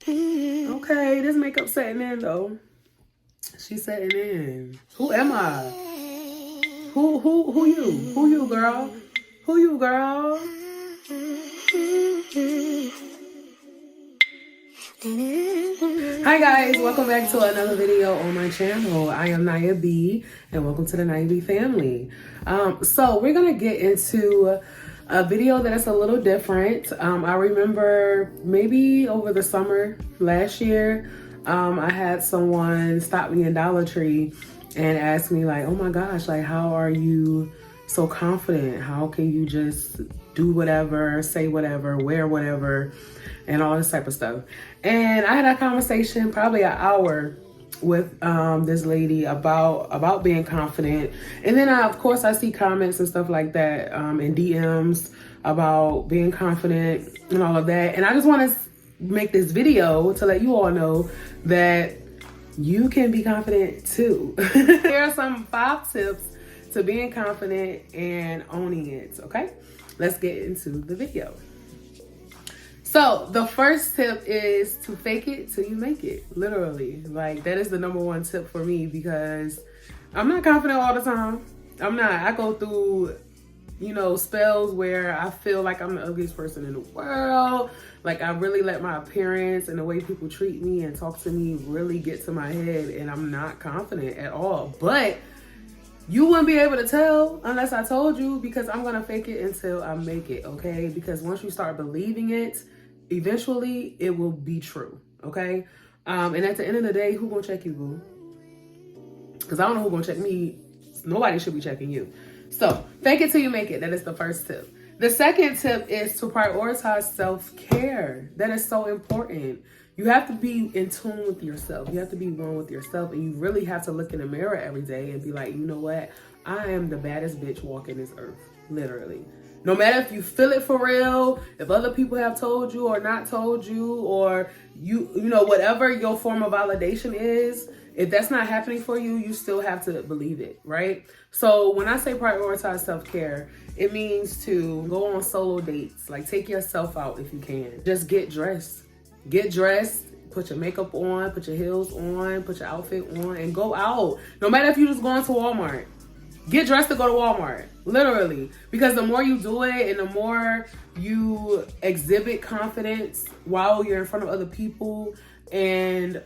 Okay, this makeup setting in though. She's setting in. Who am I? Who you? Who you, girl? Who you, girl? Hi guys, welcome back to another video on my channel. I am Nya B, and welcome to the Nya Be Family. So we're gonna get into a video that is a little different. I remember maybe over the summer last year, I had someone stop me in Dollar Tree and ask me like, oh my gosh, like how are you so confident? How can you just do whatever, say whatever, wear whatever, and all this type of stuff? And I had a conversation, probably an hour, with this lady about being confident. And then of course I see comments and stuff like that in DMs about being confident and all of that. And I just want to make this video to let you all know that you can be confident too. Here are some 5 tips to being confident and owning it, okay? Let's get into the video. So the first tip is to fake it till you make it, literally. Like that is the #1 tip for me because I'm not confident all the time. I'm not. I go through, spells where I feel like I'm the ugliest person in the world. Like I really let my appearance and the way people treat me and talk to me really get to my head, and I'm not confident at all. But you wouldn't be able to tell unless I told you, because I'm gonna fake it until I make it, okay? Because once you start believing it, eventually it will be true, okay? And at the end of the day, who gonna check you, boo? Because I don't know who gonna check me. Nobody should be checking you. So fake it till you make it. That is the first tip. The second tip is to prioritize self-care. That is so important. You have to be in tune with yourself. You have to be one with yourself, and you really have to look in the mirror every day and be like, you know what? I am the baddest bitch walking this earth, literally. No matter if you feel it for real, if other people have told you or not told you, or whatever your form of validation is, if that's not happening for you, you still have to believe it, right? So when I say prioritize self-care, it means to go on solo dates, like take yourself out if you can. Just get dressed. Get dressed, put your makeup on, put your heels on, put your outfit on, and go out. No matter if you're just going to Walmart. Get dressed to go to Walmart, literally. Because the more you do it and the more you exhibit confidence while you're in front of other people and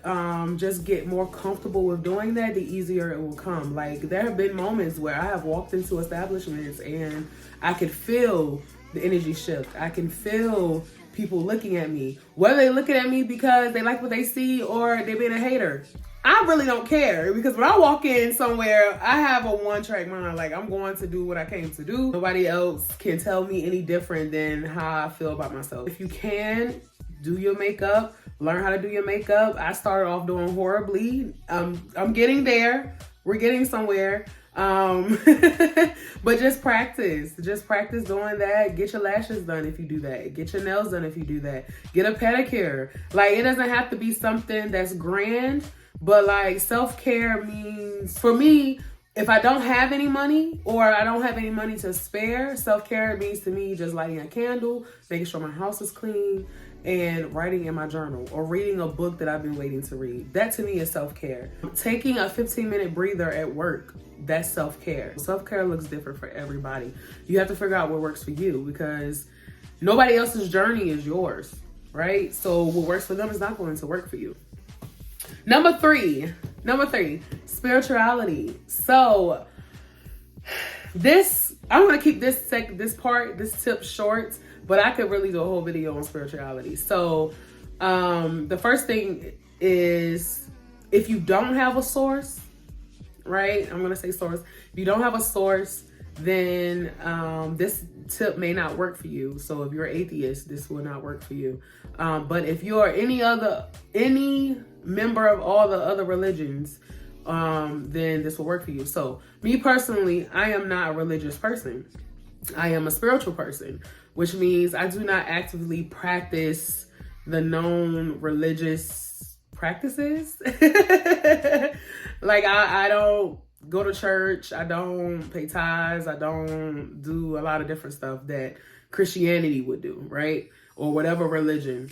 just get more comfortable with doing that, the easier it will come. Like there have been moments where I have walked into establishments and I could feel the energy shift. I can feel people looking at me, whether they looking at me because they like what they see or they being a hater. I really don't care, because when I walk in somewhere, I have a one-track mind. Like I'm going to do what I came to do. Nobody else can tell me any different than how I feel about myself. If you can, do your makeup, learn how to do your makeup. I started off doing horribly. I'm getting there. We're getting somewhere. But just practice doing that. Get your lashes done if you do that. Get your nails done if you do that. Get a pedicure. Like it doesn't have to be something that's grand, but like self-care means, for me, if I don't have any money or I don't have any money to spare, self-care means to me just lighting a candle, making sure my house is clean, and writing in my journal or reading a book that I've been waiting to read. That to me is self-care. Taking a 15-minute breather at work, that's self-care. Self-care looks different for everybody. You have to figure out what works for you, because nobody else's journey is yours, right? So what works for them is not going to work for you. Number three, spirituality. So I'm gonna keep this tip short, but I could really do a whole video on spirituality. So the first thing is, if you don't have a source, right? I'm gonna say source. If you don't have a source, then this tip may not work for you. So if you're an atheist, this will not work for you. But if you're any member of all the other religions, then this will work for you. So me personally, I am not a religious person. I am a spiritual person, which means I do not actively practice the known religious practices. Like I don't go to church. I don't pay tithes. I don't do a lot of different stuff that Christianity would do, right? Or whatever religion.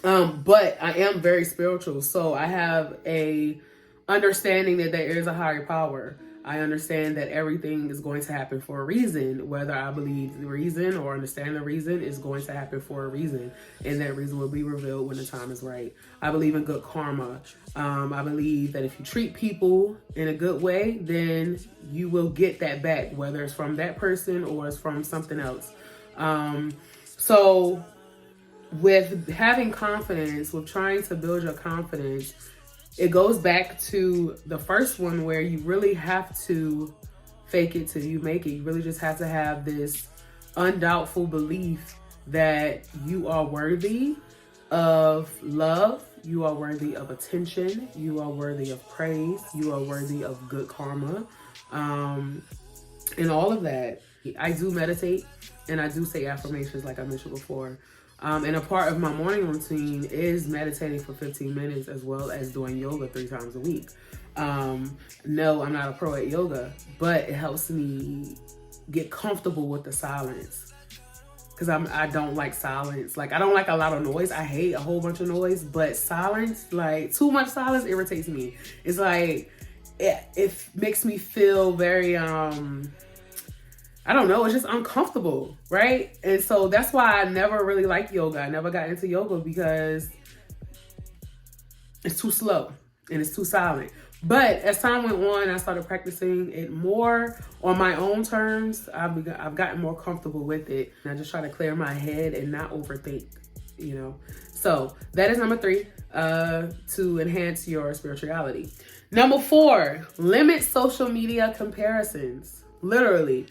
But I am very spiritual, so I have a understanding that there is a higher power. I understand that everything is going to happen for a reason. Whether I believe the reason or understand the reason is going to happen for a reason, and that reason will be revealed when the time is right. I believe in good karma. I believe that if you treat people in a good way, then you will get that back, whether it's from that person or it's from something else. So with having confidence, with trying to build your confidence, it goes back to the first one where you really have to fake it till you make it. You really just have to have this undoubtful belief that you are worthy of love, you are worthy of attention, you are worthy of praise, you are worthy of good karma, and all of that. I do meditate and I do say affirmations like I mentioned before. And a part of my morning routine is meditating for 15 minutes as well as doing yoga 3 times a week. No, I'm not a pro at yoga, but it helps me get comfortable with the silence. Because I don't like silence. Like, I don't like a lot of noise. I hate a whole bunch of noise, but silence, like too much silence irritates me. It's like, it makes me feel very, I don't know, it's just uncomfortable, right? And so that's why I never really liked yoga. I never got into yoga because it's too slow and it's too silent. But as time went on, I started practicing it more on my own terms. I've gotten more comfortable with it. I just try to clear my head and not overthink, you know? So that is number 3, to enhance your spirituality. Number 4, limit social media comparisons. Literally.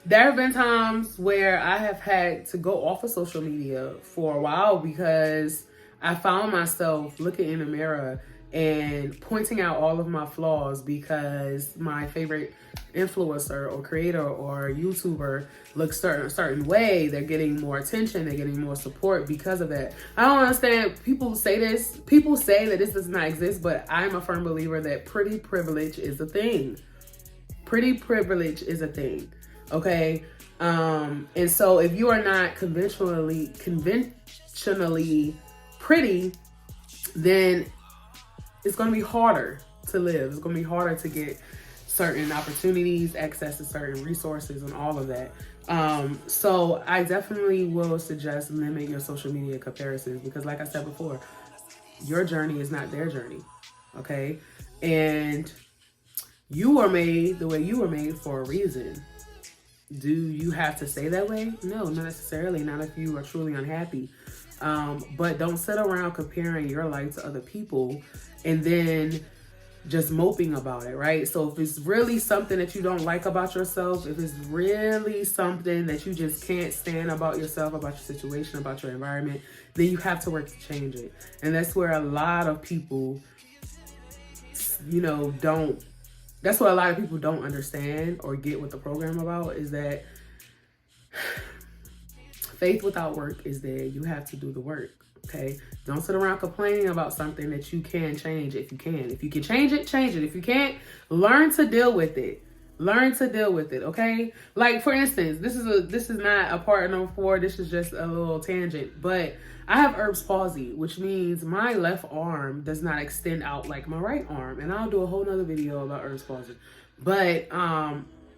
There have been times where I have had to go off of social media for a while because I found myself looking in the mirror and pointing out all of my flaws because my favorite influencer or creator or YouTuber looks a certain way. They're getting more attention, they're getting more support because of that. I don't understand. People say this. People say that this does not exist, but I'm a firm believer that pretty privilege is a thing. Pretty privilege is a thing. Okay. And so if you are not conventionally pretty, then it's going to be harder to live. It's going to be harder to get certain opportunities, access to certain resources, and all of that. So I definitely will suggest limit your social media comparisons because, like I said before, your journey is not their journey. Okay. And you were made the way you were made for a reason. Do you have to stay that way? No, not necessarily. Not if you are truly unhappy. But don't sit around comparing your life to other people and then just moping about it, right? So if it's really something that you don't like about yourself, if it's really something that you just can't stand about yourself, about your situation, about your environment, then you have to work to change it. And that's where a lot of people, that's what a lot of people don't understand or get what the program about is that faith without work is dead. You have to do the work, okay? Don't sit around complaining about something that you can change if you can. If you can change it, change it. If you can't, learn to deal with it. Learn to deal with it, okay? Like, for instance, this is not a part of number 4. This is just a little tangent, but I have Erb's palsy, which means my left arm does not extend out like my right arm. And I'll do a whole nother video about Erb's palsy. But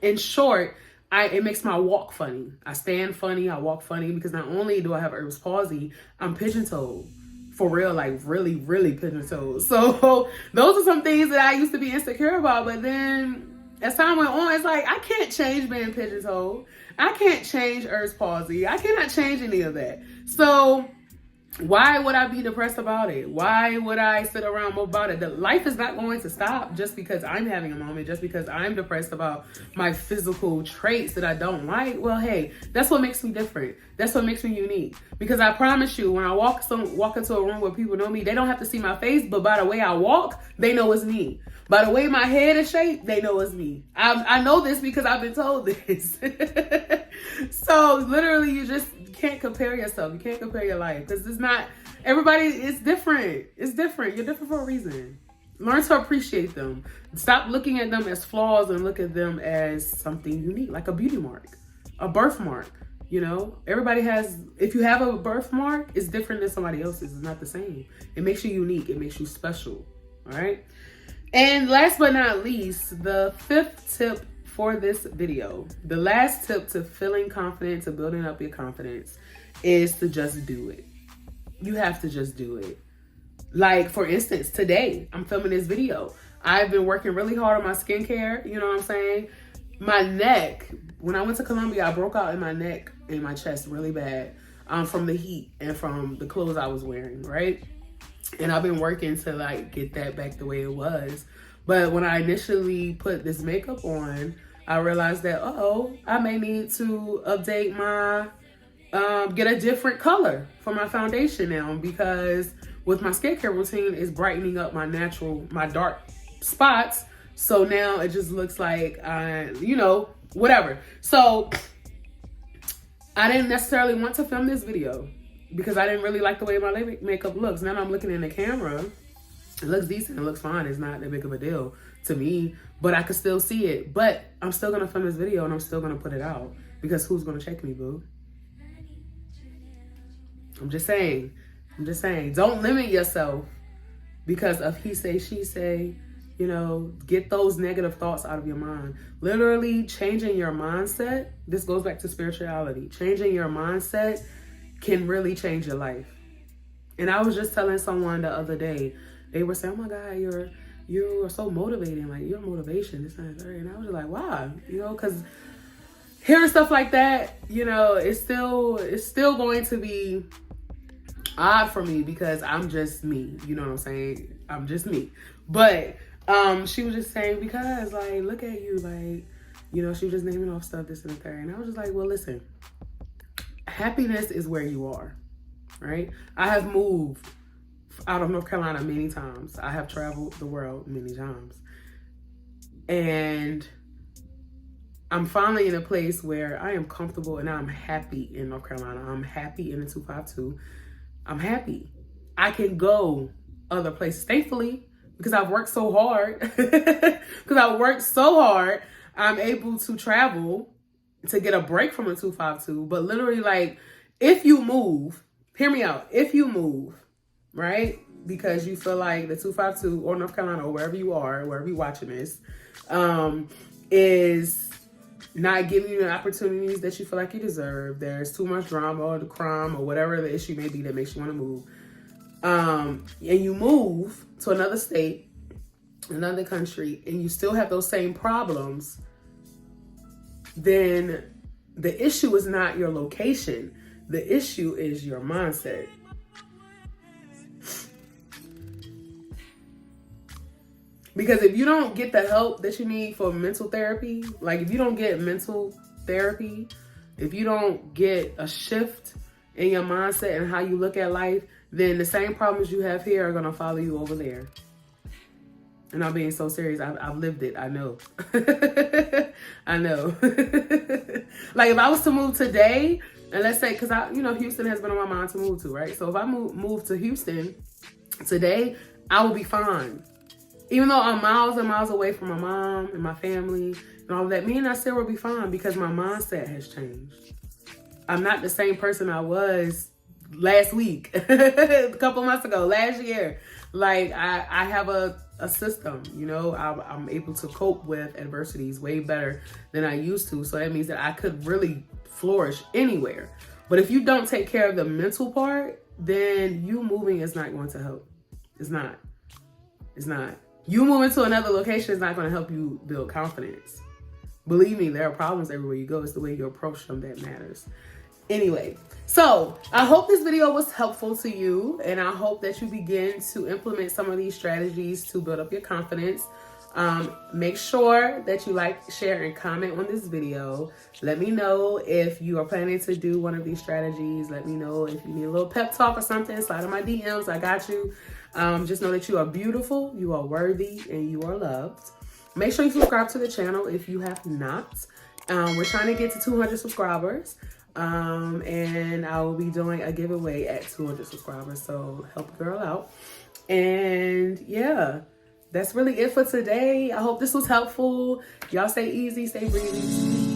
in short, it makes my walk funny. I stand funny, I walk funny because not only do I have Erb's palsy, I'm pigeon-toed. For real, like really, really pigeon-toed. So those are some things that I used to be insecure about. But then as time went on, it's like, I can't change being pigeon-toed. I can't change Erb's palsy. I cannot change any of that. So why would I be depressed about it? Why would I sit around about it? The life is not going to stop just because I'm having a moment, just because I'm depressed about my physical traits that I don't like. Well, hey, that's what makes me different. That's what makes me unique. Because I promise you, when I walk into a room where people know me, they don't have to see my face, but by the way I walk, they know it's me. By the way my head is shaped, they know it's me. I know this because I've been told this. So literally, you just can't compare yourself. You can't compare your life because it's not, everybody is different. It's different. You're different for a reason. Learn to appreciate them. Stop looking at them as flaws and look at them as something unique, like a beauty mark, a birthmark. You know, everybody has, if you have a birthmark, it's different than somebody else's. It's not the same. It makes you unique. It makes you special. All right. And last but not least, the 5th tip for this video, the last tip to feeling confident, to building up your confidence, is to just do it. You have to just do it. Like, for instance, today I'm filming this video. I've been working really hard on my skincare. You know what I'm saying? My neck, when I went to Colombia, I broke out in my neck and my chest really bad from the heat and from the clothes I was wearing, right? And I've been working to like get that back the way it was. But when I initially put this makeup on, I realized that, I may need to update my, get a different color for my foundation now, because with my skincare routine, it's brightening up my dark spots. So now it just looks like, whatever. So I didn't necessarily want to film this video because I didn't really like the way my makeup looks. Now I'm looking in the camera. It looks decent. It looks fine. It's not that big of a deal to me, but I can still see it. But I'm still going to film this video and I'm still going to put it out because who's going to check me, boo? I'm just saying. Don't limit yourself because of he say, she say. You know, get those negative thoughts out of your mind. Literally changing your mindset. This goes back to spirituality. Changing your mindset can really change your life. And I was just telling someone the other day, they were saying, oh my God, you're so motivating. Like, your motivation, this and that. And I was just like, why? You know, because hearing stuff like that, you know, it's still going to be odd for me because I'm just me. You know what I'm saying? I'm just me. But she was just saying, because like, look at you, like, you know, she was just naming off stuff, this and the third. And I was just like, well, listen, happiness is where you are, right? I have moved out of North Carolina many times. I have traveled the world many times. And I'm finally in a place where I am comfortable and I'm happy in North Carolina. I'm happy in the 252. I'm happy. I can go other places, thankfully, because I've worked so hard. I'm able to travel to get a break from the 252. But literally, like, if you move, hear me out. If you move, right, because you feel like the 252 or North Carolina or wherever you are, wherever you're watching this, is not giving you the opportunities that you feel like you deserve. There's too much drama or the crime or whatever the issue may be that makes you want to move. And you move to another state, another country, and you still have those same problems, then the issue is not your location. The issue is your mindset. Because if you don't get the help that you need for mental therapy, like if you don't get mental therapy, if you don't get a shift in your mindset and how you look at life, then the same problems you have here are going to follow you over there. And I'm being so serious. I've lived it. I know. I know. Like if I was to move today, and let's say, because Houston has been on my mind to move to, right? So if I move to Houston today, I will be fine. Even though I'm miles and miles away from my mom and my family and all of that, me and I still will be fine because my mindset has changed. I'm not the same person I was last week, a couple months ago, last year. Like I have a system, I'm able to cope with adversities way better than I used to. So that means that I could really flourish anywhere. But if you don't take care of the mental part, then you moving is not going to help. It's not. You moving to another location is not going to help you build confidence. Believe me, there are problems everywhere you go. It's the way you approach them that matters. Anyway, so I hope this video was helpful to you, and I hope that you begin to implement some of these strategies to build up your confidence. Make sure that you like, share, and comment on this video. Let me know if you are planning to do one of these strategies. Let me know if you need a little pep talk or something. Slide in my DMs. I got you. Just know that you are beautiful, you are worthy, and you are loved. Make sure you subscribe to the channel if you have not. We're trying to get to 200 subscribers. And I will be doing a giveaway at 200 subscribers. So help a girl out. And yeah, that's really it for today. I hope this was helpful. Y'all stay easy, stay breezy.